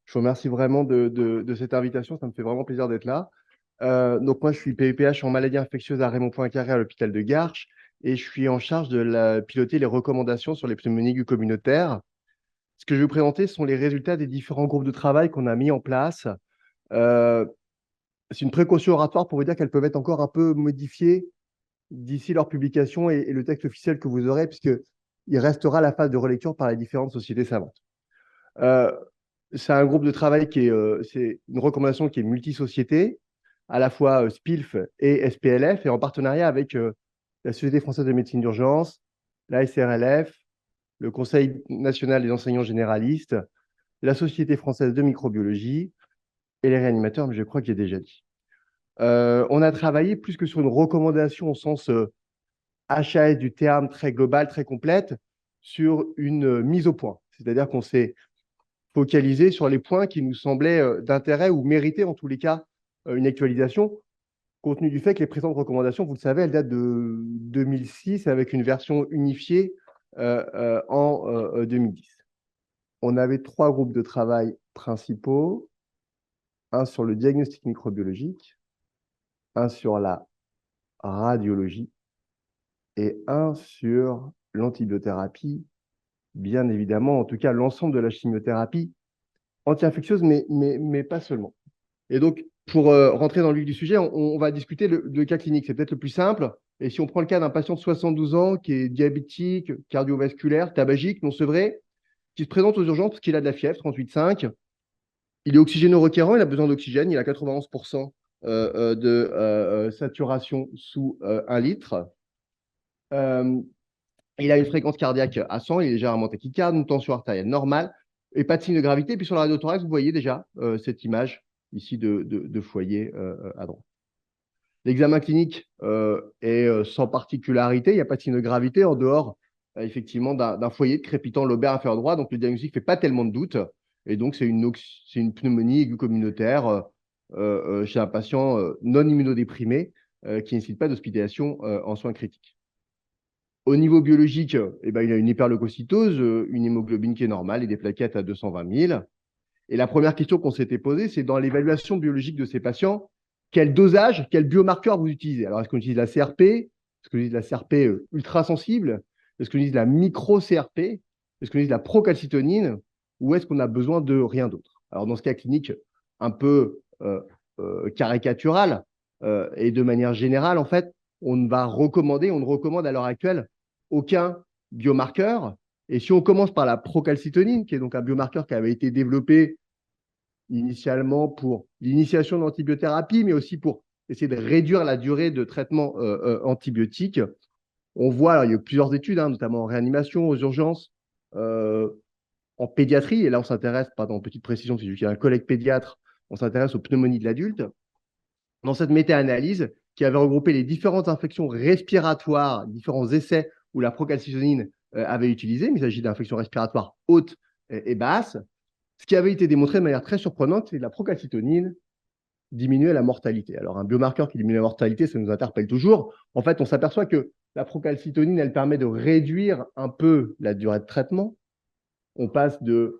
Je vous remercie vraiment de cette invitation. Ça me fait vraiment plaisir d'être là. Donc, moi, je suis PEPH en maladies infectieuses à Raymond Poincaré à l'hôpital de Garches et je suis en charge de piloter les recommandations sur les pneumonies aiguës communautaires. Ce que je vais vous présenter sont les résultats des différents groupes de travail qu'on a mis en place. Euh, c'est une précaution oratoire pour vous dire qu'elles peuvent être encore un peu modifiées d'ici leur publication et le texte officiel que vous aurez, puisqu'il restera la phase de relecture par les différentes sociétés savantes. Euh, c'est un groupe de travail c'est une recommandation qui est multi-société, à la fois SPILF et SPLF, et en partenariat avec la Société française de médecine d'urgence, la SRLF, le Conseil national des enseignants généralistes, la Société française de microbiologie et les réanimateurs, mais je crois que j'ai déjà dit. On a travaillé plus que sur une recommandation au sens HAS du terme, très global, très complète, sur une mise au point. C'est-à-dire qu'on s'est focalisé sur les points qui nous semblaient d'intérêt ou méritaient en tous les cas une actualisation, compte tenu du fait que les présentes recommandations, vous le savez, elles datent de 2006 avec une version unifiée en 2010. On avait trois groupes de travail principaux, un sur le diagnostic microbiologique, un sur la radiologie et un sur l'antibiothérapie, bien évidemment, en tout cas l'ensemble de la chimiothérapie anti-infectieuse, mais pas seulement. Et donc, pour rentrer dans le vif du sujet, on va discuter de cas clinique. C'est peut-être le plus simple. Et si on prend le cas d'un patient de 72 ans qui est diabétique, cardiovasculaire, tabagique, non sevré, qui se présente aux urgences parce qu'il a de la fièvre, 38,5, il est oxygéno-requérant, il a besoin d'oxygène, il a 91% de saturation sous 1 litre. Euh, il a une fréquence cardiaque à 100, il est légèrement tachycarde, une tension artérielle normale, et pas de signe de gravité. Puis sur la radiothorax, vous voyez déjà cette image ici de foyer à droite. L'examen clinique est sans particularité, il n'y a pas de signe de gravité en dehors effectivement d'un foyer de crépitant lobaire inférieur droit, donc le diagnostic ne fait pas tellement de doute, et donc c'est une pneumonie aiguë communautaire chez un patient non immunodéprimé qui ne nécessite pas d'hospitalisation en soins critiques. Au niveau biologique, eh ben, il a une hyperleucocytose, une hémoglobine qui est normale et des plaquettes à 220 000. Et la première question qu'on s'était posée, c'est dans l'évaluation biologique de ces patients, quel dosage, quel biomarqueur vous utilisez? Alors, est-ce qu'on utilise la CRP? Est-ce qu'on utilise la CRP ultrasensible? Est-ce qu'on utilise la micro-CRP? Est-ce qu'on utilise la procalcitonine? Ou est-ce qu'on a besoin de rien d'autre? Alors, dans ce cas clinique un peu caricatural et de manière générale, en fait, on ne recommande à l'heure actuelle aucun biomarqueur. Et si on commence par la procalcitonine, qui est donc un biomarqueur qui avait été développé initialement pour l'initiation d'antibiothérapie, mais aussi pour essayer de réduire la durée de traitement antibiotique. On voit, alors, il y a eu plusieurs études, hein, notamment en réanimation, aux urgences, en pédiatrie, et là on s'intéresse, pardon, petite précision, parce que j'ai un collègue pédiatre, on s'intéresse aux pneumonies de l'adulte. Dans cette méta-analyse qui avait regroupé les différentes infections respiratoires, différents essais où la procalcitonine avait utilisé, mais il s'agit d'infections respiratoires hautes et basses. Ce qui avait été démontré de manière très surprenante, c'est que la procalcitonine diminuait la mortalité. Alors, un biomarqueur qui diminue la mortalité, ça nous interpelle toujours. En fait, on s'aperçoit que la procalcitonine, elle permet de réduire un peu la durée de traitement. On passe de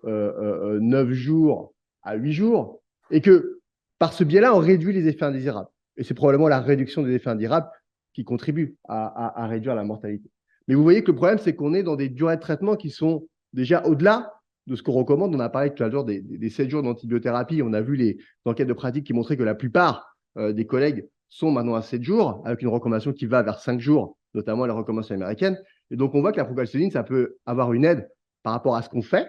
9 jours à 8 jours, et que par ce biais-là, on réduit les effets indésirables. Et c'est probablement la réduction des effets indésirables qui contribue à réduire la mortalité. Mais vous voyez que le problème, c'est qu'on est dans des durées de traitement qui sont déjà au-delà de ce qu'on recommande. On a parlé tout à l'heure des 7 jours d'antibiothérapie. On a vu les enquêtes de pratique qui montraient que la plupart des collègues sont maintenant à 7 jours, avec une recommandation qui va vers 5 jours, notamment les recommandations américaines. Et donc, on voit que la procalcitonine, ça peut avoir une aide par rapport à ce qu'on fait,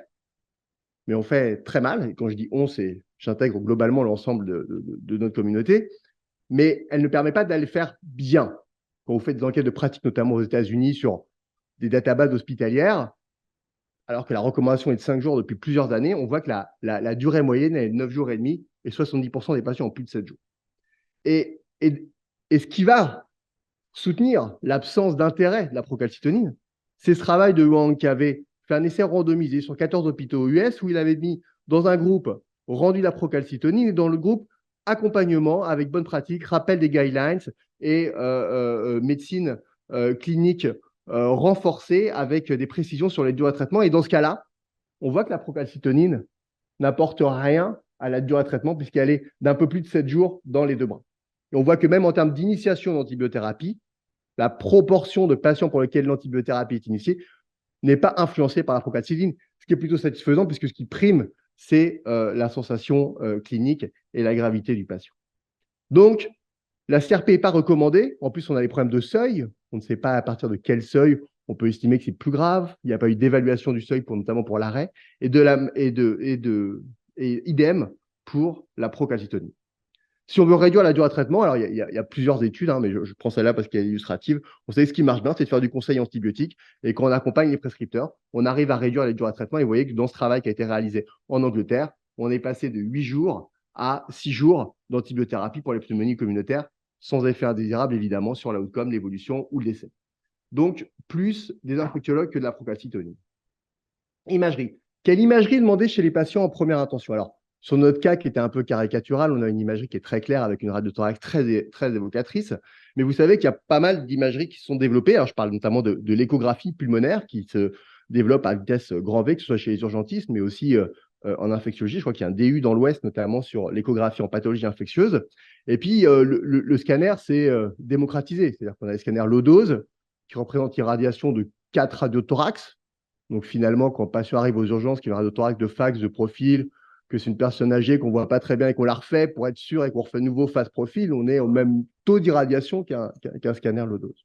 mais on fait très mal. Et quand je dis on, j'intègre globalement l'ensemble de notre communauté, mais elle ne permet pas d'aller faire bien. Quand vous faites des enquêtes de pratique, notamment aux États-Unis, sur des databases hospitalières, alors que la recommandation est de 5 jours depuis plusieurs années, on voit que la durée moyenne est de 9 jours et demi et 70% des patients ont plus de 7 jours. Et, et, et ce qui va soutenir l'absence d'intérêt de la procalcitonine, c'est ce travail de Wang qui avait fait un essai randomisé sur 14 hôpitaux US où il avait mis dans un groupe rendu la procalcitonine et dans le groupe accompagnement avec bonne pratique, rappel des guidelines et médecine clinique renforcée avec des précisions sur les durées de traitement. Et dans ce cas-là, on voit que la procalcitonine n'apporte rien à la durée de traitement puisqu'elle est d'un peu plus de 7 jours dans les deux bras. Et on voit que même en termes d'initiation d'antibiothérapie, la proportion de patients pour lesquels l'antibiothérapie est initiée n'est pas influencée par la procalcitonin, ce qui est plutôt satisfaisant puisque ce qui prime, c'est la sensation clinique et la gravité du patient. Donc, la CRP n'est pas recommandée. En plus, on a des problèmes de seuil. On ne sait pas à partir de quel seuil on peut estimer que c'est plus grave. Il n'y a pas eu d'évaluation du seuil, notamment pour l'arrêt. Et idem pour la procalcitonie. Si on veut réduire la durée de traitement, alors il y a plusieurs études, mais je prends celle-là parce qu'elle est illustrative. On sait que ce qui marche bien, c'est de faire du conseil antibiotique. Et quand on accompagne les prescripteurs, on arrive à réduire la durée de traitement. Et vous voyez que dans ce travail qui a été réalisé en Angleterre, on est passé de 8 jours à 6 jours d'antibiothérapie pour les pneumonies communautaires, sans effet indésirable, évidemment, sur l'outcome, l'évolution ou le décès. Donc, plus des infectiologues que de la procalcitonie. Imagerie. Quelle imagerie demander chez les patients en première intention? Alors, sur notre cas qui était un peu caricatural, on a une imagerie qui est très claire avec une radiothorax très évocatrice. Mais vous savez qu'il y a pas mal d'imageries qui se sont développées. Alors, je parle notamment de l'échographie pulmonaire qui se développe à vitesse grand V, que ce soit chez les urgentistes, mais aussi en infectiologie. Je crois qu'il y a un DU dans l'Ouest, notamment sur l'échographie en pathologie infectieuse. Et puis, le scanner s'est démocratisé. C'est-à-dire qu'on a les scanners low-dose qui représentent une radiation de 4 radiothorax. Donc, finalement, quand le patient arrive aux urgences, qu'il y a un radiothorax de fax, de profil, que c'est une personne âgée qu'on ne voit pas très bien et qu'on la refait pour être sûr et qu'on refait de nouveau face profil, on est au même taux d'irradiation qu'un scanner low-dose.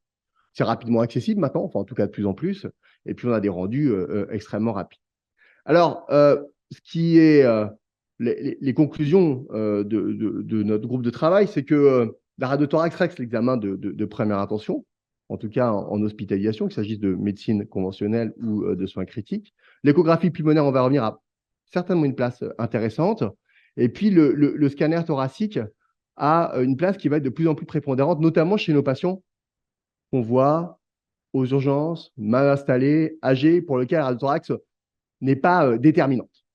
C'est rapidement accessible maintenant, enfin en tout cas de plus en plus, et puis on a des rendus extrêmement rapides. Alors, ce qui est les conclusions de notre groupe de travail, c'est que la radiothorax reste l'examen de première intention, en tout cas en hospitalisation, qu'il s'agisse de médecine conventionnelle ou de soins critiques. L'échographie pulmonaire, on va revenir à certainement une place intéressante. Et puis, le scanner thoracique a une place qui va être de plus en plus prépondérante, notamment chez nos patients qu'on voit aux urgences, mal installés, âgés, pour lesquels la radiothorax n'est pas déterminante.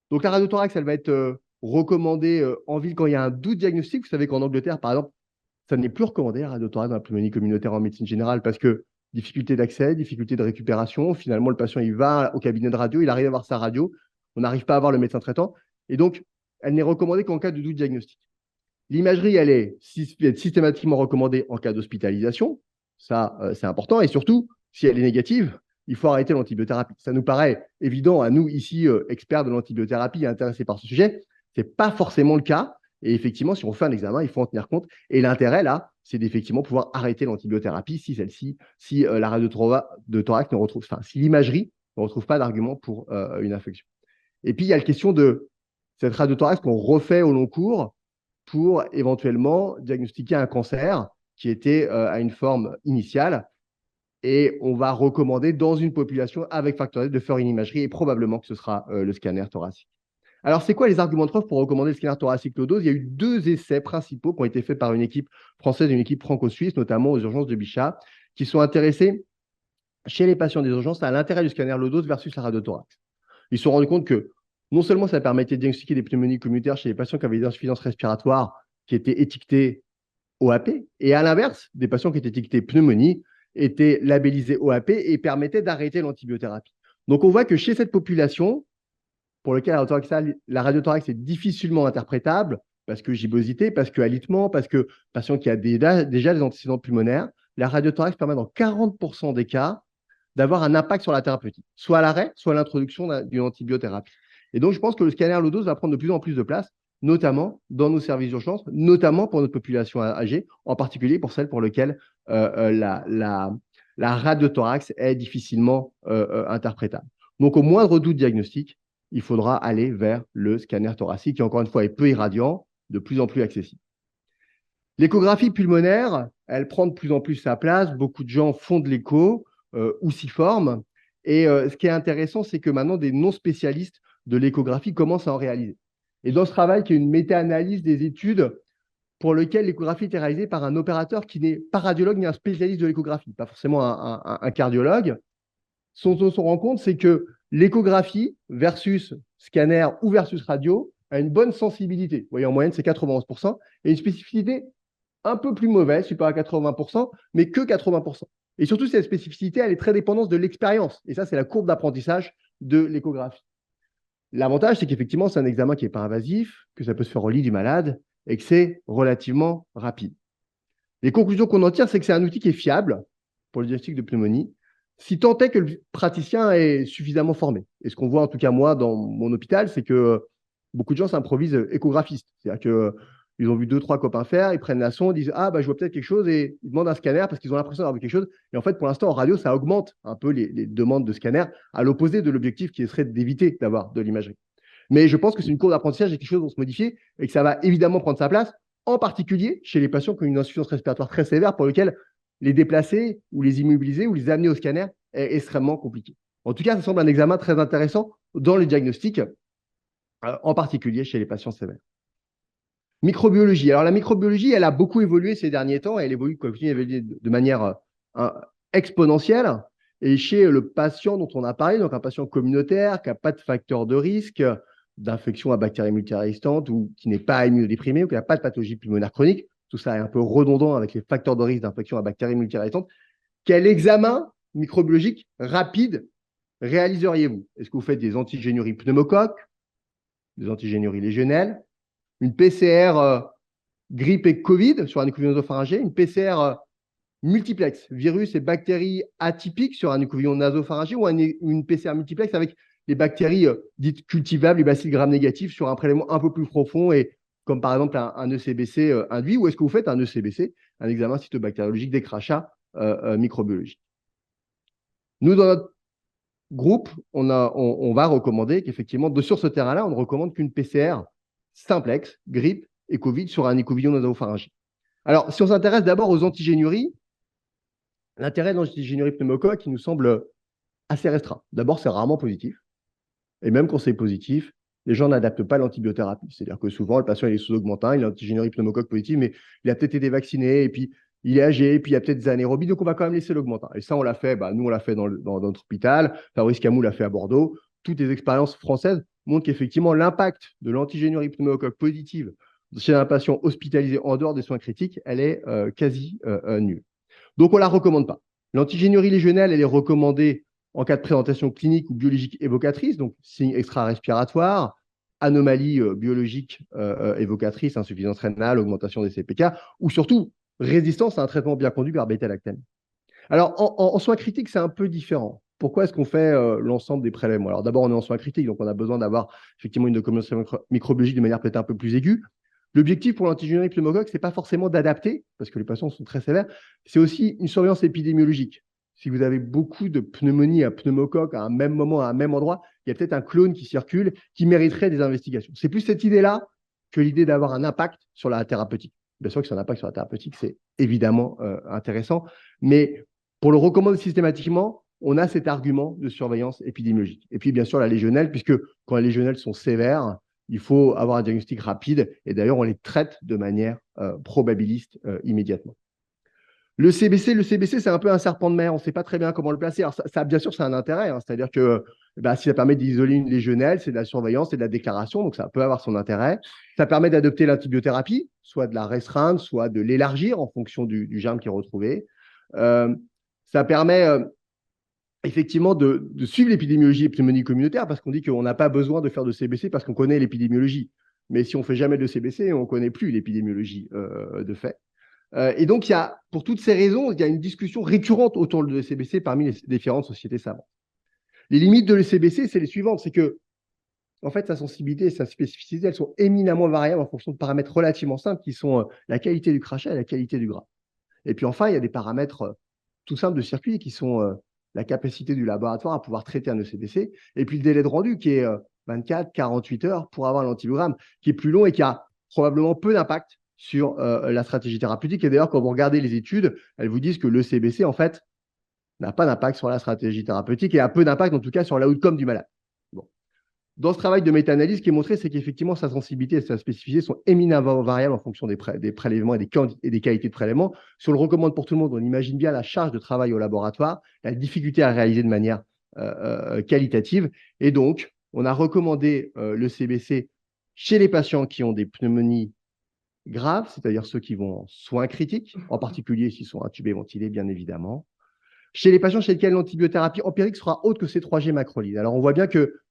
Donc, la radiothorax, elle va être recommandée en ville quand il y a un doute diagnostique. Vous savez qu'en Angleterre, par exemple, ça n'est plus recommandé, la radiothorax dans la pneumonie communautaire en médecine générale, parce que difficulté d'accès, difficulté de récupération. Finalement, le patient, il va au cabinet de radio, il arrive à avoir sa radio. On n'arrive pas à avoir le médecin traitant. Et donc, elle n'est recommandée qu'en cas de doute diagnostique. L'imagerie, elle est systématiquement recommandée en cas d'hospitalisation. Ça, c'est important. Et surtout, si elle est négative, il faut arrêter l'antibiothérapie. Ça nous paraît évident à nous, ici, experts de l'antibiothérapie et intéressés par ce sujet. Ce n'est pas forcément le cas. Et effectivement, si on fait un examen, il faut en tenir compte. Et l'intérêt, là, c'est d'effectivement pouvoir arrêter l'antibiothérapie si la radiothorax ne retrouve, enfin, si l'imagerie ne retrouve pas d'argument pour une infection. Et puis, il y a la question de cette radiothorax qu'on refait au long cours pour éventuellement diagnostiquer un cancer qui était à une forme initiale. Et on va recommander dans une population avec facteur de faire une imagerie et probablement que ce sera le scanner thoracique. Alors, c'est quoi les arguments de preuve pour recommander le scanner thoracique low-dose? Il y a eu 2 essais principaux qui ont été faits par une équipe française et une équipe franco-suisse, notamment aux urgences de Bichat, qui sont intéressés chez les patients des urgences à l'intérêt du scanner low-dose versus la radiothorax. Ils se sont rendus compte que non seulement ça permettait de diagnostiquer des pneumonies communautaires chez les patients qui avaient des insuffisances respiratoires qui étaient étiquetées OAP, et à l'inverse, des patients qui étaient étiquetés pneumonie étaient labellisés OAP et permettaient d'arrêter l'antibiothérapie. Donc on voit que chez cette population, pour laquelle la radiothorax est difficilement interprétable, parce que gibbosité, parce que alitement, parce que patient qui a déjà des antécédents pulmonaires, la radiothorax permet dans 40% des cas d'avoir un impact sur la thérapeutique, soit à l'arrêt, soit à l'introduction d'une antibiothérapie. Et donc, je pense que le scanner low-dose va prendre de plus en plus de place, notamment dans nos services d'urgence, notamment pour notre population âgée, en particulier pour celles pour lesquelles la radiothorax est difficilement interprétable. Donc, au moindre doute diagnostique, il faudra aller vers le scanner thoracique, qui, encore une fois, est peu irradiant, de plus en plus accessible. L'échographie pulmonaire, elle prend de plus en plus sa place. Beaucoup de gens font de l'écho ou s'y forment. Et ce qui est intéressant, c'est que maintenant, des non-spécialistes de l'échographie commencent à en réaliser. Et dans ce travail, qui est une méta-analyse des études pour lequel l'échographie était réalisée par un opérateur qui n'est pas radiologue ni un spécialiste de l'échographie, pas forcément un cardiologue, ce dont on se rend compte, c'est que l'échographie versus scanner ou versus radio a une bonne sensibilité. Vous voyez, en moyenne, c'est 91%, et une spécificité un peu plus mauvaise, supérieure à 80%, mais que 80%. Et surtout, cette spécificité, elle est très dépendante de l'expérience. Et ça, c'est la courbe d'apprentissage de l'échographie. L'avantage, c'est qu'effectivement, c'est un examen qui n'est pas invasif, que ça peut se faire au lit du malade et que c'est relativement rapide. Les conclusions qu'on en tire, c'est que c'est un outil qui est fiable pour le diagnostic de pneumonie, si tant est que le praticien est suffisamment formé. Et ce qu'on voit, en tout cas moi, dans mon hôpital, c'est que beaucoup de gens s'improvisent échographistes. C'est-à-dire qu'ils ont vu 2, 3 copains faire, ils prennent la sonde, ils disent ah bah je vois peut-être quelque chose et ils demandent un scanner parce qu'ils ont l'impression d'avoir vu quelque chose. Et en fait, pour l'instant, en radio, ça augmente un peu les demandes de scanner, à l'opposé de l'objectif qui serait d'éviter d'avoir de l'imagerie. Mais je pense que c'est une courbe d'apprentissage et quelque chose dont se modifier et que ça va évidemment prendre sa place, en particulier chez les patients qui ont une insuffisance respiratoire très sévère pour lesquels les déplacer ou les immobiliser ou les amener au scanner est extrêmement compliqué. En tout cas, ça semble un examen très intéressant dans le diagnostic, en particulier chez les patients sévères. Microbiologie. Alors, la microbiologie, elle a beaucoup évolué ces derniers temps. Elle évolue de manière exponentielle. Et chez le patient dont on a parlé, donc un patient communautaire qui n'a pas de facteur de risque d'infection à bactéries multirésistantes ou qui n'est pas immunodéprimé ou qui n'a pas de pathologie pulmonaire chronique, tout ça est un peu redondant avec les facteurs de risque d'infection à bactéries multirésistantes, quel examen microbiologique rapide réaliseriez-vous? Est-ce que vous faites des antigénuries pneumocoques, des antigénuries légionnelles, une PCR grippe et Covid sur un écouvillon nasopharyngé, une PCR multiplex, virus et bactéries atypiques sur un écouvillon nasopharyngé ou une PCR multiplex avec les bactéries dites cultivables, les bacilles gram négatifs sur un prélèvement un peu plus profond et comme par exemple un ECBC induit, ou est-ce que vous faites un ECBC, un examen cytobactériologique des crachats microbiologiques? Nous, dans notre groupe, on va recommander qu'effectivement, sur ce terrain-là, on ne recommande qu'une PCR simplex, grippe et Covid sur un écouvillon nasopharyngé. Alors, si on s'intéresse d'abord aux antigénuries, l'intérêt de l'antigénurie pneumocoque, il nous semble assez restreint. D'abord, c'est rarement positif. Et même quand c'est positif, les gens n'adaptent pas l'antibiothérapie. C'est-à-dire que souvent, le patient il est sous augmentin, il a l'antigénurie pneumocoque positive, mais il a peut-être été vacciné, et puis il est âgé, et puis il y a peut-être des anaérobies, donc on va quand même laisser l'augmentin. Et ça, on l'a fait, nous, on l'a fait dans notre hôpital, Fabrice Camou l'a fait à Bordeaux. Toutes les expériences françaises montrent qu'effectivement, l'impact de l'antigénurie pneumocoque positive chez un patient hospitalisé en dehors des soins critiques, elle est quasi nulle. Donc, on ne la recommande pas. L'antigénurie légionnelle, elle est recommandée en cas de présentation clinique ou biologique évocatrice, donc signes extra-respiratoires, anomalies biologiques évocatrices, insuffisance rénale, augmentation des CPK, ou surtout résistance à un traitement bien conduit par bêta-lactame. Alors, en soins critiques, c'est un peu différent. Pourquoi est-ce qu'on fait l'ensemble des prélèvements? Alors, d'abord, on est en soins critiques, donc on a besoin d'avoir effectivement une documentation microbiologique de manière peut-être un peu plus aiguë. L'objectif pour l'antigénurie pneumocoque, ce n'est pas forcément d'adapter, parce que les patients sont très sévères, c'est aussi une surveillance épidémiologique. Si vous avez beaucoup de pneumonie à pneumocoque à un même moment, à un même endroit, il y a peut-être un clone qui circule qui mériterait des investigations. C'est plus cette idée-là que l'idée d'avoir un impact sur la thérapeutique. Bien sûr que c'est un impact sur la thérapeutique, c'est évidemment intéressant, mais pour le recommander systématiquement, on a cet argument de surveillance épidémiologique. Et puis, bien sûr, la légionnelle, puisque quand les légionnelles sont sévères, il faut avoir un diagnostic rapide. Et d'ailleurs, on les traite de manière probabiliste immédiatement. Le CBC, c'est un peu un serpent de mer. On ne sait pas très bien comment le placer. Alors, ça bien sûr, c'est un intérêt. C'est-à-dire que si ça permet d'isoler une légionnelle, c'est de la surveillance, c'est de la déclaration. Donc, ça peut avoir son intérêt. Ça permet d'adopter l'antibiothérapie, soit de la restreindre, soit de l'élargir en fonction du germe qui est retrouvé. Ça permet effectivement de suivre l'épidémiologie et pneumonie communautaire parce qu'on dit qu'on n'a pas besoin de faire de CBC parce qu'on connaît l'épidémiologie. Mais si on ne fait jamais de CBC, on ne connaît plus l'épidémiologie de fait. Et donc, pour toutes ces raisons, il y a une discussion récurrente autour de l'ECBC parmi les différentes sociétés savantes. Les limites de l'ECBC, c'est les suivantes. C'est que, en fait, sa sensibilité et sa spécificité, elles sont éminemment variables en fonction de paramètres relativement simples qui sont la qualité du crachat et la qualité du gras. Et puis enfin, il y a des paramètres tout simples de circuit qui sont la capacité du laboratoire à pouvoir traiter un ECBC et puis le délai de rendu qui est 24-48 heures pour avoir l'antibiogramme, qui est plus long et qui a probablement peu d'impact sur la stratégie thérapeutique. Et d'ailleurs, quand vous regardez les études, elles vous disent que l'ECBC, en fait, n'a pas d'impact sur la stratégie thérapeutique et a peu d'impact, en tout cas, sur l'outcome du malade. Bon. Dans ce travail de méta-analyse, ce qui est montré, c'est qu'effectivement, sa sensibilité et sa spécificité sont éminemment variables en fonction des prélèvements et des qualités de prélèvements. Si on le recommande pour tout le monde, on imagine bien la charge de travail au laboratoire, la difficulté à réaliser de manière qualitative. Et donc, on a recommandé le CBC chez les patients qui ont des pneumonies graves, c'est-à-dire ceux qui vont en soins critiques, en particulier s'ils sont intubés, ventilés, bien évidemment. Chez les patients chez lesquels l'antibiothérapie empirique sera autre que C3G macrolide. Alors, on voit bien que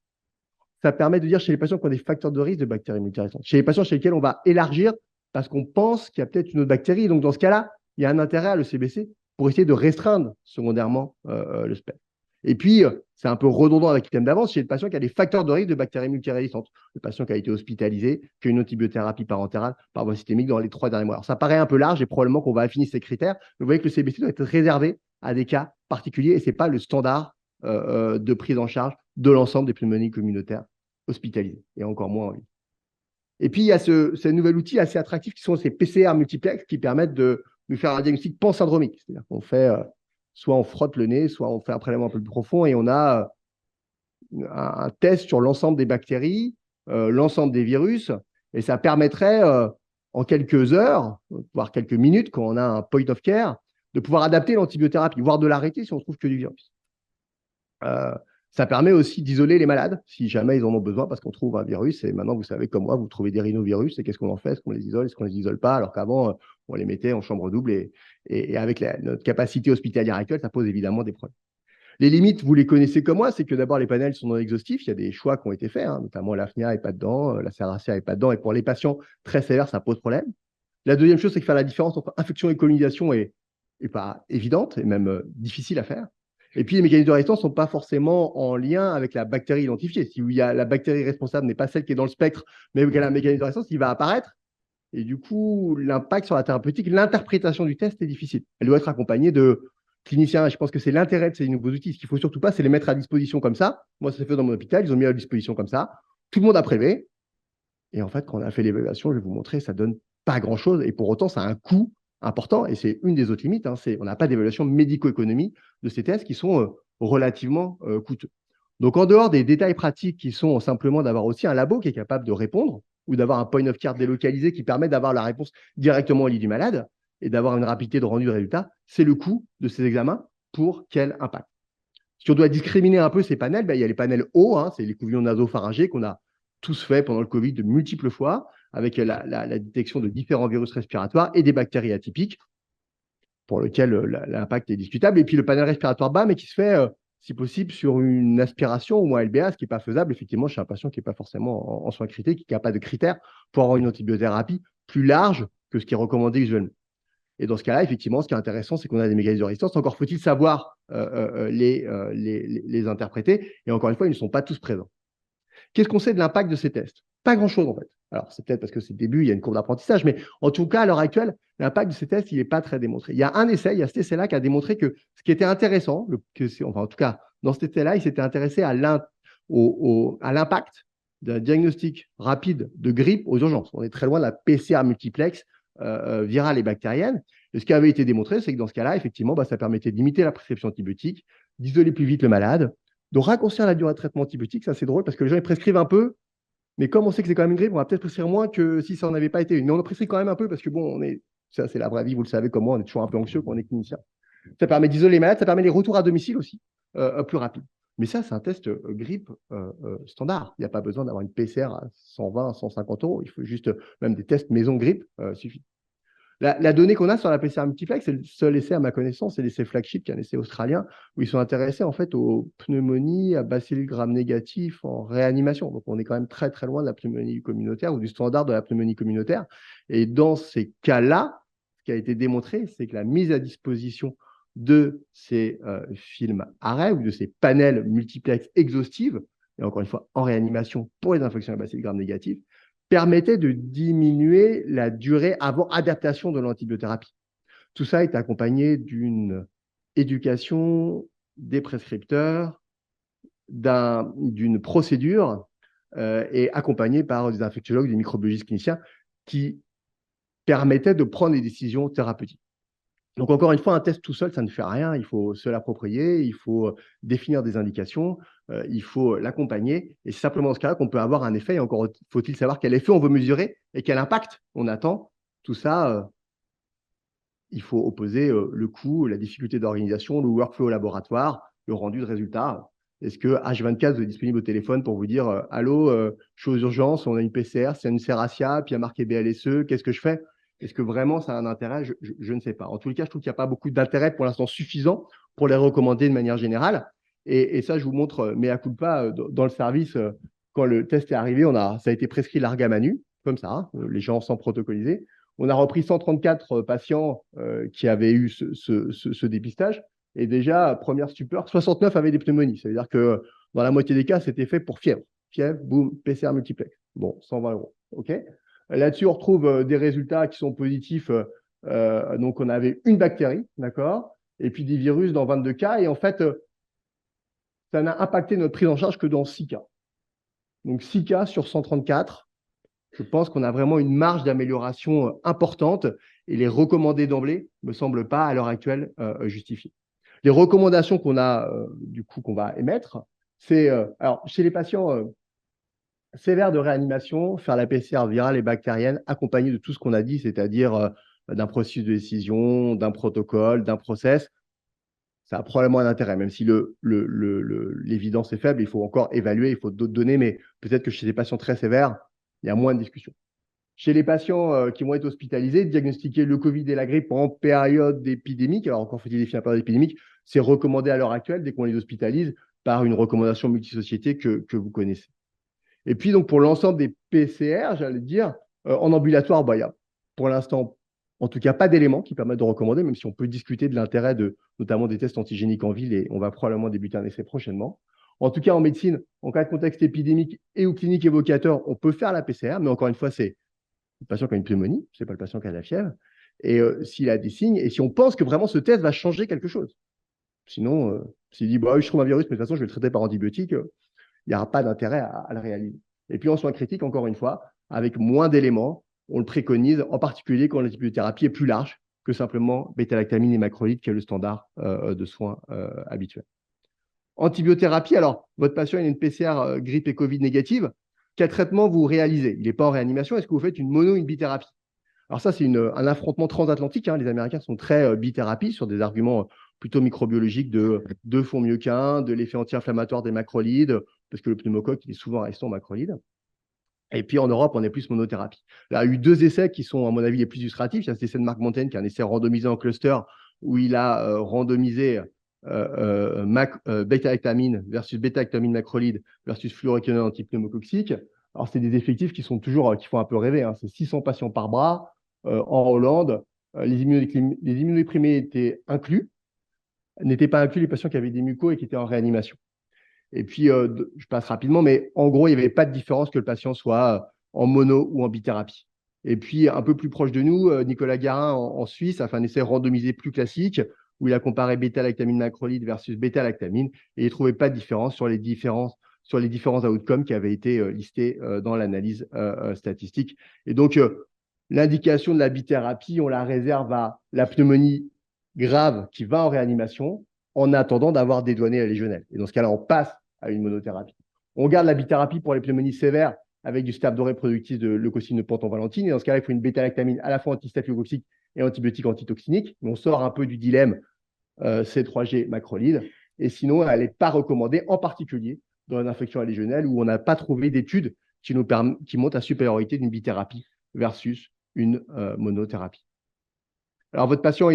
ça permet de dire chez les patients qui ont des facteurs de risque de bactéries multirésistantes, chez les patients chez lesquels on va élargir parce qu'on pense qu'il y a peut-être une autre bactérie. Donc, dans ce cas-là, il y a un intérêt à l'ECBC pour essayer de restreindre secondairement le spectre. Et puis, c'est un peu redondant avec le thème d'avance, chez le patient qui a des facteurs de risque de bactéries multirésistantes. Le patient qui a été hospitalisé, qui a une antibiothérapie parentérale par voie systémique dans les 3 derniers mois. Alors, ça paraît un peu large et probablement qu'on va affiner ces critères. Mais vous voyez que le CBC doit être réservé à des cas particuliers et ce n'est pas le standard de prise en charge de l'ensemble des pneumonies communautaires hospitalisées et encore moins en vie. Et puis, il y a ce nouvel outil assez attractif qui sont ces PCR multiplex qui permettent de faire un diagnostic pansyndromique. C'est-à-dire qu'on fait, soit on frotte le nez, soit on fait un prélèvement un peu plus profond et on a un test sur l'ensemble des bactéries, l'ensemble des virus, et ça permettrait en quelques heures, voire quelques minutes, quand on a un point of care, de pouvoir adapter l'antibiothérapie, voire de l'arrêter si on trouve que du virus. Ça permet aussi d'isoler les malades, si jamais ils en ont besoin, parce qu'on trouve un virus, et maintenant, vous savez, comme moi, vous trouvez des rhinovirus, et qu'est-ce qu'on en fait? Est-ce qu'on les isole? Est-ce qu'on les isole pas? Alors qu'avant, on les mettait en chambre double, et avec notre capacité hospitalière actuelle, ça pose évidemment des problèmes. Les limites, vous les connaissez comme moi, c'est que d'abord, les panels sont non exhaustifs, il y a des choix qui ont été faits, notamment l'AFNIA n'est pas dedans, la Serratia n'est pas dedans, et pour les patients très sévères, ça pose problème. La deuxième chose, c'est que faire la différence entre infection et colonisation est pas évidente, et même difficile à faire. Et puis, les mécanismes de résistance ne sont pas forcément en lien avec la bactérie identifiée. Si la bactérie responsable n'est pas celle qui est dans le spectre, mais qu'elle a un mécanisme de résistance, il va apparaître. Et du coup, l'impact sur la thérapeutique, l'interprétation du test est difficile. Elle doit être accompagnée de cliniciens. Je pense que c'est l'intérêt de ces nouveaux outils. Ce qu'il ne faut surtout pas, c'est les mettre à disposition comme ça. Moi, ça s'est fait dans mon hôpital. Ils ont mis à disposition comme ça. Tout le monde a prélevé. Et en fait, quand on a fait l'évaluation, je vais vous montrer, ça ne donne pas grand-chose. Et pour autant, ça a un coût important. Et c'est une des autres limites. On n'a pas d'évaluation médico-économie de ces tests qui sont relativement coûteux. Donc, en dehors des détails pratiques qui sont simplement d'avoir aussi un labo qui est capable de répondre ou d'avoir un point of care délocalisé qui permet d'avoir la réponse directement au lit du malade et d'avoir une rapidité de rendu de résultat, c'est le coût de ces examens pour quel impact. Si on doit discriminer un peu ces panels, il y a les panels O, c'est les couvions nasopharyngés qu'on a tous fait pendant le Covid de multiples fois, avec la détection de différents virus respiratoires et des bactéries atypiques, pour lesquelles l'impact est discutable. Et puis le panel respiratoire bas, mais qui se fait, si possible, sur une aspiration ou un LBA, ce qui n'est pas faisable, effectivement, chez un patient qui n'est pas forcément en soins critiques, qui n'a pas de critères pour avoir une antibiothérapie plus large que ce qui est recommandé usuellement. Et dans ce cas-là, effectivement, ce qui est intéressant, c'est qu'on a des mécanismes de résistance. Encore faut-il savoir les interpréter. Et encore une fois, ils ne sont pas tous présents. Qu'est-ce qu'on sait de l'impact de ces tests? Pas grand-chose, en fait. Alors, c'est peut-être parce que c'est le début, il y a une courbe d'apprentissage, mais en tout cas, à l'heure actuelle, l'impact de ces tests, il n'est pas très démontré. Il y a un essai, il y a cet essai-là qui a démontré que ce qui était intéressant, en tout cas, dans cet essai-là, il s'était intéressé à l'impact d'un diagnostic rapide de grippe aux urgences. On est très loin de la PCR multiplex virale et bactérienne. Et ce qui avait été démontré, c'est que dans ce cas-là, effectivement, ça permettait de limiter la prescription antibiotique, d'isoler plus vite le malade, de raccourcir la durée de traitement antibiotique. Ça, c'est drôle parce que les gens ils prescrivent un peu, mais comme on sait que c'est quand même une grippe, on va peut-être prescrire moins que si ça n'en avait pas été une. Mais on en prescrit quand même un peu parce que bon, ça c'est la vraie vie, vous le savez comme moi, on est toujours un peu anxieux quand on est clinicien. Ça permet d'isoler les malades, ça permet les retours à domicile aussi plus rapides. Mais ça, c'est un test grippe standard. Il n'y a pas besoin d'avoir une PCR à 120, 150 €. Il faut juste, même des tests maison grippe suffit. La donnée qu'on a sur la PCR multiplex, c'est le seul essai à ma connaissance, c'est l'essai Flagship, qui est un essai australien, où ils sont intéressés en fait aux pneumonies à bacilles gram négatifs en réanimation. Donc on est quand même très très loin de la pneumonie communautaire ou du standard de la pneumonie communautaire. Et dans ces cas-là, ce qui a été démontré, c'est que la mise à disposition de ces films arrêts ou de ces panels multiplex exhaustifs, et encore une fois en réanimation pour les infections à bacilles gram négatifs, permettait de diminuer la durée avant adaptation de l'antibiothérapie. Tout ça est accompagné d'une éducation des prescripteurs, d'une procédure et accompagné par des infectiologues, des microbiologistes cliniciens qui permettaient de prendre des décisions thérapeutiques. Donc, encore une fois, un test tout seul, ça ne fait rien. Il faut se l'approprier, il faut définir des indications, il faut l'accompagner. Et c'est simplement dans ce cas-là qu'on peut avoir un effet. Et encore faut-il savoir quel effet on veut mesurer et quel impact on attend. Tout ça, il faut opposer le coût, la difficulté d'organisation, le workflow au laboratoire, le rendu de résultats. Est-ce que H24 vous est disponible au téléphone pour vous dire allô, je suis aux urgences, on a une PCR, c'est une Serratia, puis il y a marqué BLSE, qu'est-ce que je fais? Est-ce que vraiment ça a un intérêt? Je ne sais pas. En tous les cas, je trouve qu'il n'y a pas beaucoup d'intérêt pour l'instant suffisant pour les recommander de manière générale. Et ça, je vous montre mea culpa dans le service. quand le test est arrivé, ça a été prescrit larga manu, comme ça, hein, les gens sans protocoliser. On a repris 134 patients qui avaient eu ce dépistage. Et déjà, première stupeur, 69 avaient des pneumonies. Ça veut dire que dans la moitié des cas, c'était fait pour fièvre. Fièvre, boum, PCR multiplex. Bon, 120 €. OK. Là-dessus, on retrouve des résultats qui sont positifs. Donc, on avait une bactérie, d'accord, et puis des virus dans 22 cas. Et en fait, ça n'a impacté notre prise en charge que dans 6 cas. Donc, 6 cas sur 134. Je pense qu'on a vraiment une marge d'amélioration importante et les recommandés d'emblée ne me semblent pas à l'heure actuelle justifiées. Les recommandations qu'on a, du coup, qu'on va émettre, c'est, alors, chez les patients sévères de réanimation, faire la PCR virale et bactérienne accompagnée de tout ce qu'on a dit, c'est-à-dire d'un processus de décision, d'un protocole, d'un process. Ça a probablement un intérêt, même si l'évidence est faible, il faut encore évaluer, il faut d'autres données, mais peut-être que chez des patients très sévères, il y a moins de discussions. Chez les patients qui vont être hospitalisés, diagnostiquer le Covid et la grippe en période épidémique, alors encore faut-il définir la période épidémique, c'est recommandé à l'heure actuelle, dès qu'on les hospitalise, par une recommandation multisociété que vous connaissez. Et puis, donc, pour l'ensemble des PCR, j'allais dire, en ambulatoire, il y a pour l'instant, en tout cas, pas d'éléments qui permettent de recommander, même si on peut discuter de l'intérêt notamment des tests antigéniques en ville, et on va probablement débuter un essai prochainement. En tout cas, en médecine, en cas de contexte épidémique et ou clinique évocateur, on peut faire la PCR, mais encore une fois, c'est le patient qui a une pneumonie, ce n'est pas le patient qui a de la fièvre, et s'il a des signes, et si on pense que vraiment ce test va changer quelque chose. Sinon, s'il dit, bah, oui, je trouve un virus, mais de toute façon, je vais le traiter par antibiotique, il n'y aura pas d'intérêt à le réaliser. Et puis en soins critiques, encore une fois, avec moins d'éléments, on le préconise, en particulier quand l'antibiothérapie est plus large que simplement bêta-lactamine et macrolide, qui est le standard de soins habituel. Antibiothérapie, alors, votre patient a une PCR grippe et Covid négative, quel traitement vous réalisez? Il n'est pas en réanimation, est-ce que vous faites une mono, une bithérapie? Alors ça, c'est un affrontement transatlantique, hein. Les Américains sont très bithérapie sur des arguments plutôt microbiologiques de deux font mieux qu'un, de l'effet anti-inflammatoire des macrolides, parce que le pneumocoque, il est souvent restant macrolide. Et puis en Europe, on est plus monothérapie. Là, il y a eu 2 essais qui sont, à mon avis, les plus illustratifs. Il y a cet essai de Marc Montaigne, qui est un essai randomisé en cluster, où il a randomisé bêta-lactamine versus bêta-lactamine macrolide versus fluoroquinone antipneumococcique. Alors, c'est des effectifs qui sont toujours, qui font un peu rêver, hein. C'est 600 patients par bras en Hollande. Les immunodéprimés n'étaient pas inclus les patients qui avaient des mucos et qui étaient en réanimation. Et puis, je passe rapidement, mais en gros, il n'y avait pas de différence que le patient soit en mono ou en bithérapie. Et puis, un peu plus proche de nous, Nicolas Garin en Suisse a fait un essai randomisé plus classique où il a comparé bêta-lactamine macrolide versus bêta-lactamine et il ne trouvait pas de différence sur les différents outcomes qui avaient été listés dans l'analyse statistique. Et donc, l'indication de la bithérapie, on la réserve à la pneumonie grave qui va en réanimation en attendant d'avoir dédouané la légionelle. Et dans ce cas-là, on passe à une monothérapie. On garde la bithérapie pour les pneumonies sévères avec du staph doré productif de leucocyte de pentanvalentine. Et dans ce cas-là, il faut une bêta-lactamine à la fois antistaphylocoxique et antibiotique antitoxinique. Mais on sort un peu du dilemme C3G macrolide. Et sinon, elle n'est pas recommandée, en particulier dans une infection légionelle où on n'a pas trouvé d'études qui montrent la supériorité d'une bithérapie versus une monothérapie. Alors, votre patient,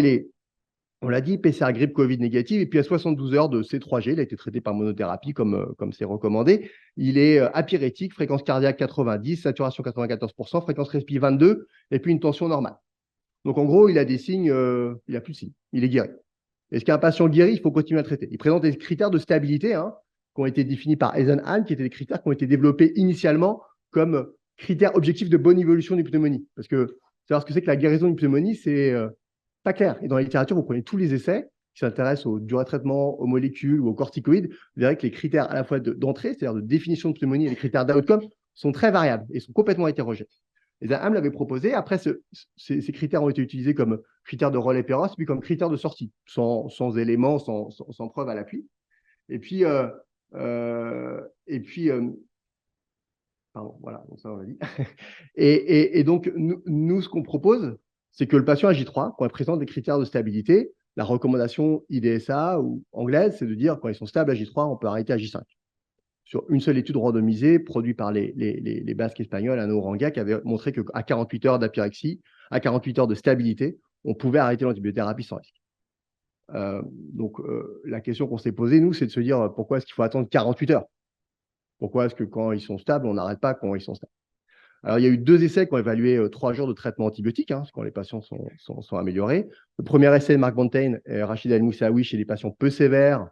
on l'a dit, PCR grippe Covid négative, et puis à 72 heures de C3G, il a été traité par monothérapie comme c'est recommandé. Il est apyrétique, fréquence cardiaque 90, saturation 94%, fréquence respi 22, et puis une tension normale. Donc en gros, il a des signes, il n'a plus de signes, il est guéri. Est-ce qu'un patient guéri, il faut continuer à traiter? Il présente des critères de stabilité qui ont été définis par Eisenhahn, qui étaient des critères qui ont été développés initialement comme critères objectifs de bonne évolution d'une pneumonie. Parce que savoir ce que c'est que la guérison d'une pneumonie, c'est pas clair. Et dans la littérature, vous prenez tous les essais qui s'intéressent aux durées de traitement, aux molécules ou aux corticoïdes, vous verrez que les critères à la fois d'entrée, c'est-à-dire de définition de pneumonie, et les critères d'outcome sont très variables et sont complètement hétérogènes. Et Ham l'avait proposé. Après, ces critères ont été utilisés comme critères de relais Péros, puis comme critères de sortie, sans éléments, sans preuve à l'appui. Et puis, pardon, voilà, donc ça on l'a dit. Et donc, nous, ce qu'on propose, c'est que le patient à J3, quand il présente des critères de stabilité, la recommandation IDSA ou anglaise, c'est de dire quand ils sont stables à J3, on peut arrêter à J5. Sur une seule étude randomisée produite par les Basques espagnols, Ano Oranga, qui avait montré qu'à 48 heures d'apyrexie, à 48 heures de stabilité, on pouvait arrêter l'antibiothérapie sans risque. Donc, la question qu'on s'est posée, nous, c'est de se dire pourquoi est-ce qu'il faut attendre 48 heures? Pourquoi est-ce que quand ils sont stables, on n'arrête pas quand ils sont stables? Alors, il y a eu 2 essais qui ont évalué 3 jours de traitement antibiotique, quand les patients sont améliorés. Le premier essai, Mark Bontain et Rachid El-Moussaoui, chez des patients peu sévères,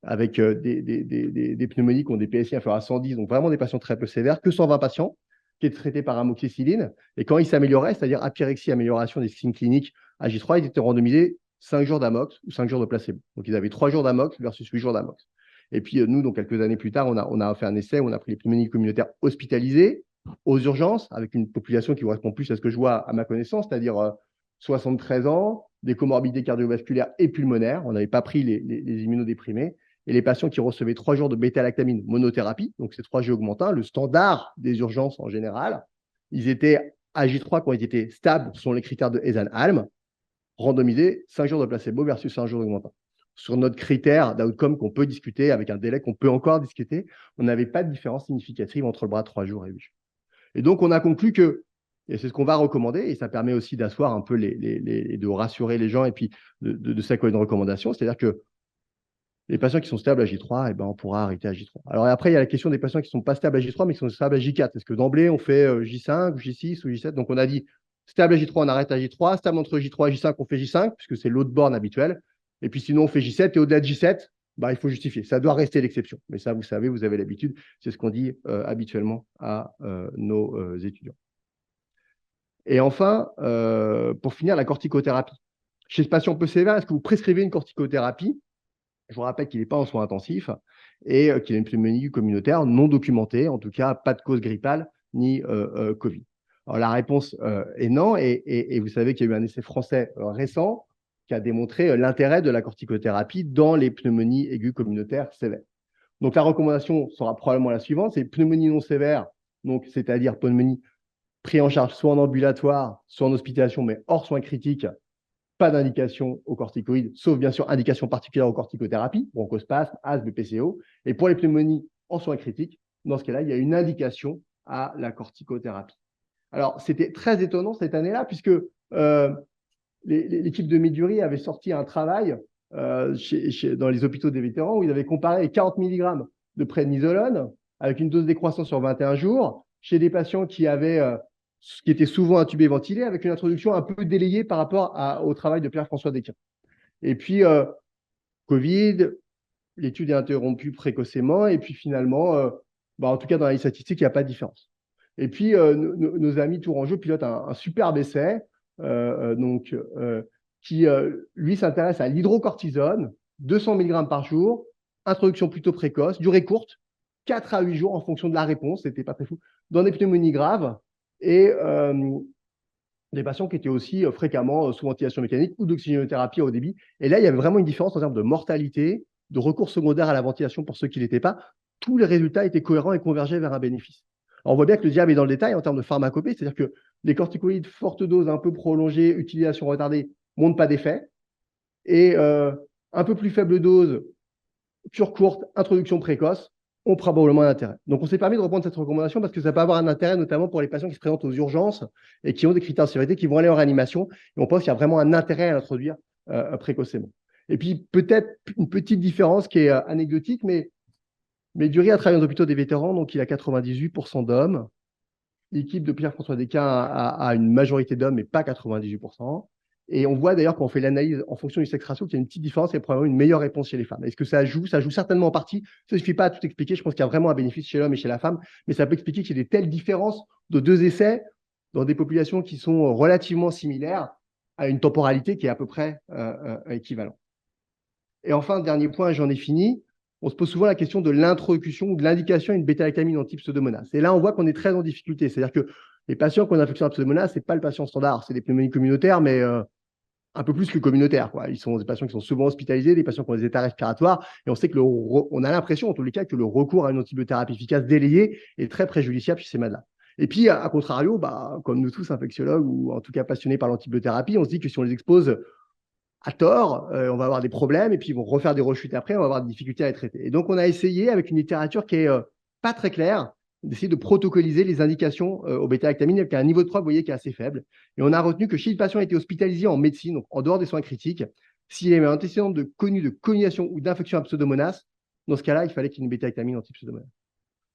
avec des pneumonies qui ont des PSI inférieurs à 110, donc vraiment des patients très peu sévères, que 120 patients qui étaient traités par amoxicilline. Et quand ils s'amélioraient, c'est-à-dire apyrexie, amélioration des signes cliniques à J3, ils étaient randomisés 5 jours d'amox ou 5 jours de placebo. Donc, ils avaient 3 jours d'amox versus 8 jours d'amox. Et puis, nous, donc, quelques années plus tard, on a fait un essai où on a pris les pneumonies communautaires hospitalisées aux urgences, avec une population qui correspond plus à ce que je vois à ma connaissance, c'est-à-dire 73 ans, des comorbidités cardiovasculaires et pulmonaires. On n'avait pas pris les immunodéprimés. Et les patients qui recevaient 3 jours de bêta-lactamine monothérapie, donc c'est 3G augmentant, le standard des urgences en général, ils étaient à J3 quand ils étaient stables selon les critères de Esan-Halm, randomisés 5 jours de placebo versus 5 jours d'augmentant. Sur notre critère d'outcome qu'on peut discuter avec un délai qu'on peut encore discuter, on n'avait pas de différence significative entre le bras 3 jours et 8 jours. Et donc, on a conclu que, et c'est ce qu'on va recommander, et ça permet aussi d'asseoir un peu de rassurer les gens et puis de s'accorder une recommandation, c'est-à-dire que les patients qui sont stables à J3, eh ben, on pourra arrêter à J3. Alors après, il y a la question des patients qui ne sont pas stables à J3, mais qui sont stables à J4. Est-ce que d'emblée, on fait J5, J6 ou J7? Donc, on a dit stable à J3, on arrête à J3. Stable entre J3 et J5, on fait J5, puisque c'est l'autre borne habituelle. Et puis sinon, on fait J7. Et au-delà de J7, bah, il faut justifier. Ça doit rester l'exception. Mais ça, vous savez, vous avez l'habitude. C'est ce qu'on dit habituellement à nos étudiants. Et enfin, pour finir, la corticothérapie. Chez ce patient peu sévère, est-ce que vous prescrivez une corticothérapie? Je vous rappelle qu'il n'est pas en soins intensifs et qu'il a une pneumonie communautaire non documentée, en tout cas pas de cause grippale ni Covid. Alors la réponse est non, et vous savez qu'il y a eu un essai français récent qui a démontré l'intérêt de la corticothérapie dans les pneumonies aiguës communautaires sévères. Donc la recommandation sera probablement la suivante, c'est pneumonie non sévère, donc c'est-à-dire pneumonie prise en charge soit en ambulatoire, soit en hospitalisation, mais hors soins critiques, pas d'indication aux corticoïdes, sauf bien sûr indication particulière aux corticothérapies, bronchospasme, asthme, BPCO. Et pour les pneumonies en soins critiques, dans ce cas-là, il y a une indication à la corticothérapie. Alors, c'était très étonnant cette année-là, puisque l'équipe de Miduri avait sorti un travail dans les hôpitaux des vétérans où ils avaient comparé 40 mg de prednisolone avec une dose décroissante sur 21 jours chez des patients qui étaient souvent intubés et ventilés, avec une introduction un peu délayée par rapport au travail de Pierre-François Desquin. Et puis, Covid, l'étude est interrompue précocement, et puis finalement, en tout cas dans la liste statistique, il n'y a pas de différence. Et puis, nos amis Tourangeau pilotent un superbe essai qui, lui, s'intéresse à l'hydrocortisone, 200 mg par jour, introduction plutôt précoce, durée courte, 4 à 8 jours en fonction de la réponse, c'était pas très fou, dans des pneumonies graves et des patients qui étaient aussi fréquemment sous ventilation mécanique ou d'oxygénothérapie à haut débit. Et là, il y avait vraiment une différence en termes de mortalité, de recours secondaire à la ventilation pour ceux qui ne l'étaient pas. Tous les résultats étaient cohérents et convergeaient vers un bénéfice. Alors, on voit bien que le diable est dans le détail en termes de pharmacopée, c'est-à-dire que les corticoïdes forte dose, un peu prolongée, utilisation retardée, ne montrent pas d'effet. Et un peu plus faible dose, cure courte, introduction précoce, ont probablement un intérêt. Donc, on s'est permis de reprendre cette recommandation parce que ça peut avoir un intérêt, notamment pour les patients qui se présentent aux urgences et qui ont des critères de sévérité, qui vont aller en réanimation. Et on pense qu'il y a vraiment un intérêt à l'introduire précocement. Et puis, peut-être une petite différence qui est anecdotique, mais Dury a travaillé dans les hôpitaux des vétérans, donc il a 98% d'hommes. L'équipe de Pierre-François Desquin a une majorité d'hommes, mais pas 98%. Et on voit d'ailleurs quand on fait l'analyse en fonction du sexe ratio qu'il y a une petite différence et probablement une meilleure réponse chez les femmes. Est-ce que ça joue? Ça joue certainement en partie. Ça ne suffit pas à tout expliquer. Je pense qu'il y a vraiment un bénéfice chez l'homme et chez la femme, mais ça peut expliquer qu'il y ait des telles différences de 2 essais dans des populations qui sont relativement similaires à une temporalité qui est à peu près équivalente. Et enfin, dernier point, j'en ai fini. On se pose souvent la question de l'introduction ou de l'indication d'une bêta-lactamine en type Pseudomonas. Et là, on voit qu'on est très en difficulté. C'est-à-dire que les patients qui ont une infection à Pseudomonas, ce n'est pas le patient standard. C'est des pneumonies communautaires, mais un peu plus que communautaires, quoi. Ils sont des patients qui sont souvent hospitalisés, des patients qui ont des états respiratoires. Et on sait que on a l'impression, en tous les cas, que le recours à une antibiothérapie efficace délayée est très préjudiciable chez ces malades-là. Et puis, à contrario, comme nous tous, infectiologues ou en tout cas passionnés par l'antibiothérapie, on se dit que si on les expose à tort, on va avoir des problèmes et puis ils vont refaire des rechutes après, on va avoir des difficultés à les traiter. Et donc, on a essayé, avec une littérature qui est pas très claire, d'essayer de protocoliser les indications au bêta-lactamine avec un niveau de preuve, vous voyez, qui est assez faible. Et on a retenu que si le patient était hospitalisé en médecine, donc en dehors des soins critiques, s'il y avait un antécédent connu de cognition ou d'infection à Pseudomonas, dans ce cas-là, il fallait qu'il y ait une bêta-lactamine en type Pseudomonas.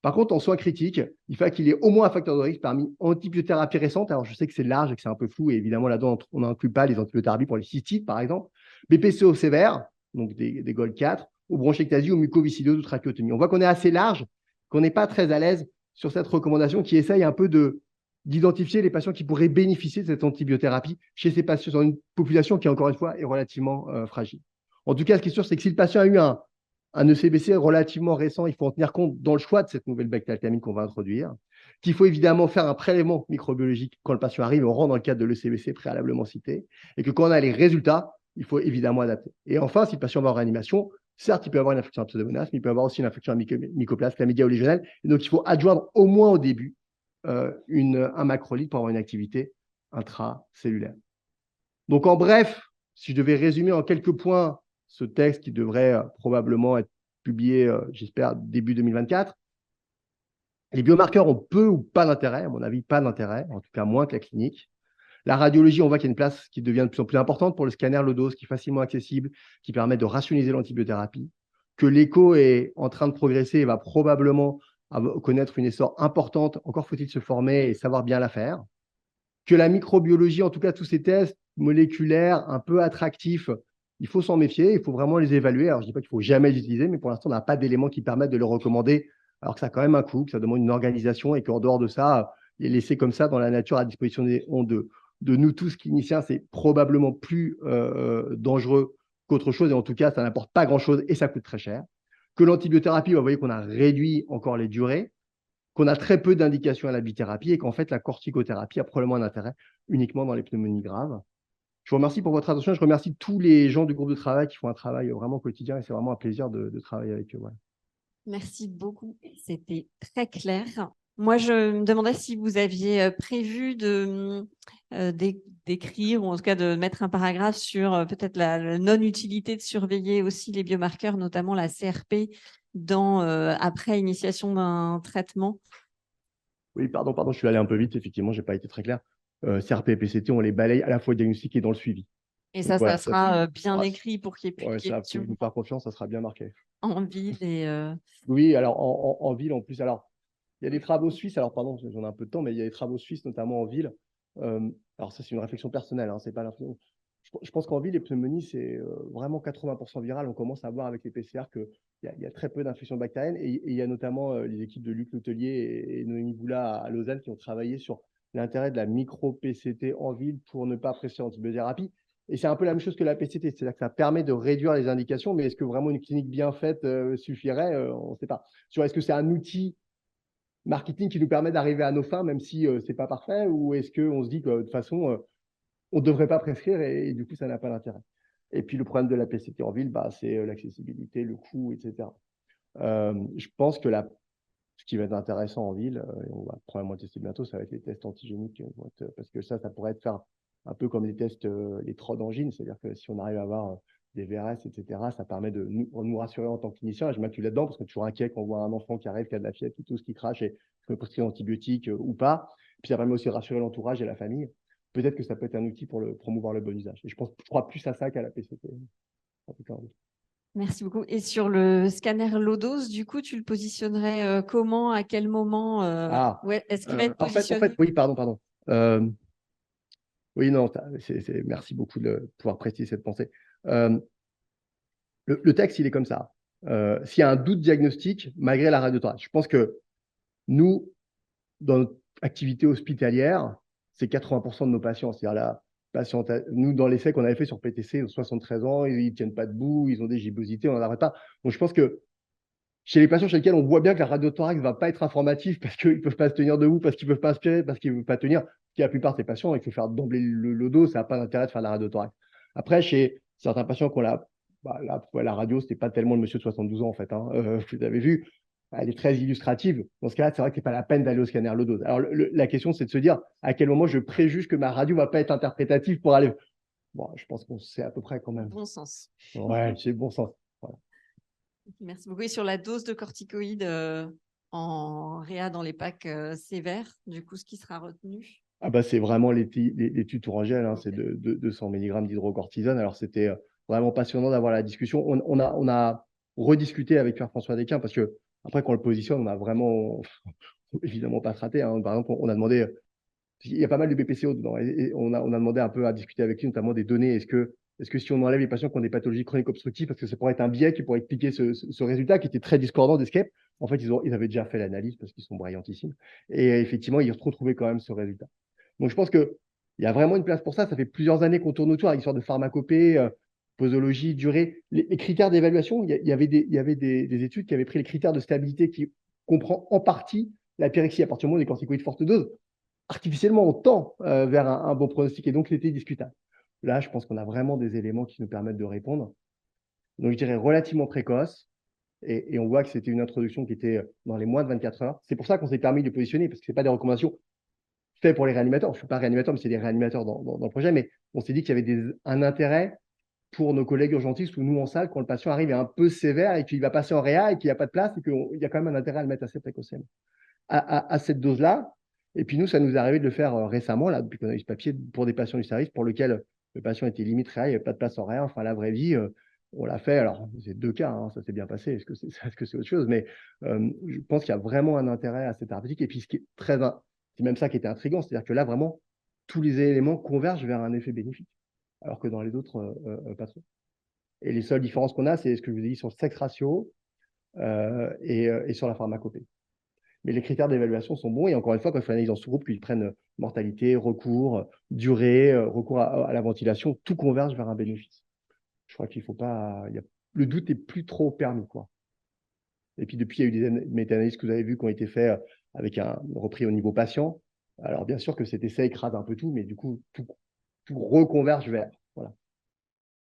Par contre, en soins critiques, il faut qu'il y ait au moins un facteur de risque parmi antibiothérapie récente. Alors, je sais que c'est large et que c'est un peu flou, et évidemment, là-dedans, on n'inclut pas les antibiothérapies pour les cystites, par exemple, BPCO sévère, donc des GOL 4, ou bronchiectasie, ou mucoviscidose, ou trachéotomie. On voit qu'on est assez large, qu'on n'est pas très à l'aise sur cette recommandation qui essaye un peu d'identifier les patients qui pourraient bénéficier de cette antibiothérapie chez ces patients dans une population qui, encore une fois, est relativement fragile. En tout cas, ce qui est sûr, c'est que si le patient a eu un ECBC relativement récent, il faut en tenir compte dans le choix de cette nouvelle bactériamine qu'on va introduire, qu'il faut évidemment faire un prélèvement microbiologique quand le patient arrive, on rentre dans le cadre de l'ECBC préalablement cité, et que quand on a les résultats, il faut évidemment adapter. Et enfin, si le patient va en réanimation, certes, il peut avoir une infection à pseudomonas, mais il peut avoir aussi une infection à mycoplasme, chlamydia ou légionelle, et donc il faut adjoindre au moins au début un macrolide pour avoir une activité intracellulaire. Donc en bref, si je devais résumer en quelques points ce texte qui devrait probablement être publié, j'espère, début 2024. Les biomarqueurs ont peu ou pas d'intérêt, à mon avis, pas d'intérêt, en tout cas moins que la clinique. La radiologie, on voit qu'il y a une place qui devient de plus en plus importante pour le scanner low-dose, qui est facilement accessible, qui permet de rationaliser l'antibiothérapie. Que l'écho est en train de progresser et va probablement connaître une essor importante, encore faut-il se former et savoir bien la faire. Que la microbiologie, en tout cas tous ces tests moléculaires un peu attractifs, il faut s'en méfier, il faut vraiment les évaluer. Alors, je ne dis pas qu'il ne faut jamais les utiliser, mais pour l'instant, on n'a pas d'éléments qui permettent de le recommander, alors que ça a quand même un coût, que ça demande une organisation et qu'en dehors de ça, les laisser comme ça dans la nature à disposition de nous tous cliniciens, c'est probablement plus dangereux qu'autre chose. Et en tout cas, ça n'apporte pas grand-chose et ça coûte très cher. Que l'antibiothérapie, vous voyez qu'on a réduit encore les durées, qu'on a très peu d'indications à la bithérapie et qu'en fait, la corticothérapie a probablement un intérêt uniquement dans les pneumonies graves. Je vous remercie pour votre attention. Je remercie tous les gens du groupe de travail qui font un travail vraiment quotidien et c'est vraiment un plaisir de travailler avec eux. Voilà. Merci beaucoup. C'était très clair. Moi, je me demandais si vous aviez prévu d'écrire ou en tout cas de mettre un paragraphe sur peut-être la non-utilité de surveiller aussi les biomarqueurs, notamment la CRP, après initiation d'un traitement. Oui, pardon, je suis allé un peu vite. Effectivement, je n'ai pas été très clair. CRP et PCT, on les balaye à la fois diagnostic et dans le suivi. Et Donc, ça, voilà, ça sera bien écrit pour qu'il n'y ait plus ouais, de ça, vous questions nous faire confiance, ça sera bien marqué. en ville. Oui, alors en ville en plus. Alors, il y a des travaux suisses. Alors, pardon, j'en ai un peu de temps, mais il y a des travaux suisses, notamment en ville. Alors, ça, c'est une réflexion personnelle. Hein, c'est pas je pense qu'en ville, les pneumonies, c'est vraiment 80% viral. On commence à voir avec les PCR qu'il y a très peu d'infections bactériennes. Et il y a notamment les équipes de Luc Letellier et Noémie Boula à Lausanne qui ont travaillé sur l'intérêt de la micro-PCT en ville pour ne pas presser l'antibiothérapie. Et c'est un peu la même chose que la PCT, c'est-à-dire que ça permet de réduire les indications, mais est-ce que vraiment une clinique bien faite suffirait On ne sait pas. Est-ce que c'est un outil marketing qui nous permet d'arriver à nos fins, même si ce n'est pas parfait, ou est-ce qu'on se dit que de toute façon, on ne devrait pas prescrire et du coup, ça n'a pas d'intérêt. Et puis, le problème de la PCT en ville, bah, c'est l'accessibilité, le coût, etc. Je pense que ce qui va être intéressant en ville, et on va probablement tester bientôt, ça va être les tests antigéniques, parce que ça pourrait être faire un peu comme les tests, les TROD d'angine, c'est-à-dire que si on arrive à avoir des VRS, etc., ça permet de nous rassurer en tant que clinicien. Je m'inclus là-dedans parce qu'on est toujours inquiet quand on voit un enfant qui arrive, qui a de la fièvre, qui tousse, qui crache, et qu'on prescrit antibiotiques ou pas. Puis ça permet aussi de rassurer l'entourage et la famille. Peut-être que ça peut être un outil pour promouvoir le bon usage. Et je crois plus à ça qu'à la PCT. En tout cas, oui. Merci beaucoup. Et sur le scanner low-dose, du coup, tu le positionnerais comment, à quel moment est-ce qu'il va être positionné? Oui, pardon. Oui, non, merci beaucoup de pouvoir préciser cette pensée. Le texte, il est comme ça. S'il y a un doute diagnostique, malgré la radiothorax, je pense que nous, dans notre activité hospitalière, c'est 80% de nos patients. C'est-à-dire la patiente, nous, dans l'essai qu'on avait fait sur PTC, ils ont 73 ans, ils ne tiennent pas debout, ils ont des gibbosités, on n'en arrête pas. Donc, je pense que chez les patients chez lesquels on voit bien que la radiothorax ne va pas être informative parce qu'ils ne peuvent pas se tenir debout, parce qu'ils ne peuvent pas aspirer, parce qu'ils ne peuvent pas tenir, qui la plupart des patients, il faut faire d'emblée le dos, ça n'a pas d'intérêt de faire de la radiothorax. Après, chez certains patients qui ont la radio, ce n'était pas tellement le monsieur de 72 ans, en fait. Hein, vous avez vu, elle est très illustrative. Dans ce cas-là, c'est vrai que ce n'est pas la peine d'aller au scanner low dose. Alors, la question, c'est de se dire à quel moment je préjuge que ma radio ne va pas être interprétative pour aller. Bon, je pense qu'on sait à peu près quand même. Bon sens. Ouais, c'est bon sens. Voilà. Merci beaucoup. Et sur la dose de corticoïdes en réa dans les packs sévères, du coup, ce qui sera retenu? Ah bah, c'est vraiment l'étude Tourangelle, hein, c'est de 200 mg d'hydrocortisone. Alors, c'était vraiment passionnant d'avoir la discussion. On a rediscuté avec Pierre-François Desquin parce que Après, quand on le positionne, on a vraiment, évidemment pas se rater, hein. Par exemple, on a demandé, il y a pas mal de BPCO dedans, et on a demandé un peu à discuter avec lui, notamment des données. Est-ce que si on enlève les patients qui ont des pathologies chroniques obstructives, parce que ça pourrait être un biais qui pourrait expliquer ce résultat qui était très discordant d'ESCAPE. En fait, ils avaient déjà fait l'analyse parce qu'ils sont brillantissimes. Et effectivement, ils retrouvaient quand même ce résultat. Donc, je pense qu'il y a vraiment une place pour ça. Ça fait plusieurs années qu'on tourne autour avec l'histoire de pharmacopée, posologie, durée. Les critères d'évaluation, il y avait des études qui avaient pris les critères de stabilité qui comprend en partie la pyrexie à partir du moment des corticoïdes forte dose. Artificiellement, on tend vers un bon pronostic, et donc c'était discutable. Là, je pense qu'on a vraiment des éléments qui nous permettent de répondre. Donc, je dirais relativement précoce, et on voit que c'était une introduction qui était dans les moins de 24 heures. C'est pour ça qu'on s'est permis de positionner, parce que ce n'est pas des recommandations faites pour les réanimateurs. Je ne suis pas réanimateur, mais c'est des réanimateurs dans le projet. Mais on s'est dit qu'il y avait un intérêt pour nos collègues urgentistes ou nous en salle quand le patient arrive et est un peu sévère et qu'il va passer en réa et qu'il n'y a pas de place et qu'il y a quand même un intérêt à le mettre assez précocement à cette dose-là. Et puis nous, ça nous est arrivé de le faire récemment, là, depuis qu'on a eu ce papier, pour des patients du service pour lequel le patient était limite réa, il n'y avait pas de place en réa. Enfin, la vraie vie, on l'a fait. Alors, c'est 2 cas, hein, ça s'est bien passé. Est-ce que c'est autre chose? Mais je pense qu'il y a vraiment un intérêt à cette thérapeutique. Et puis, c'est même ça qui était intriguant, c'est-à-dire que là, vraiment, tous les éléments convergent vers un effet bénéfique, alors que dans les autres, pas trop. Et les seules différences qu'on a, c'est ce que je vous ai dit sur le sexe ratio et sur la pharmacopée. Mais les critères d'évaluation sont bons. Et encore une fois, quand il faut analyser dans ce groupe, qu'ils prennent mortalité, recours, durée, recours à la ventilation, tout converge vers un bénéfice. Je crois qu'il ne faut pas. Le doute n'est plus trop permis, quoi. Et puis depuis, il y a eu des méta-analyses que vous avez vues qui ont été faites avec un repris au niveau patient. Alors bien sûr que cet essai écrase un peu tout, mais du coup, tout reconverge vers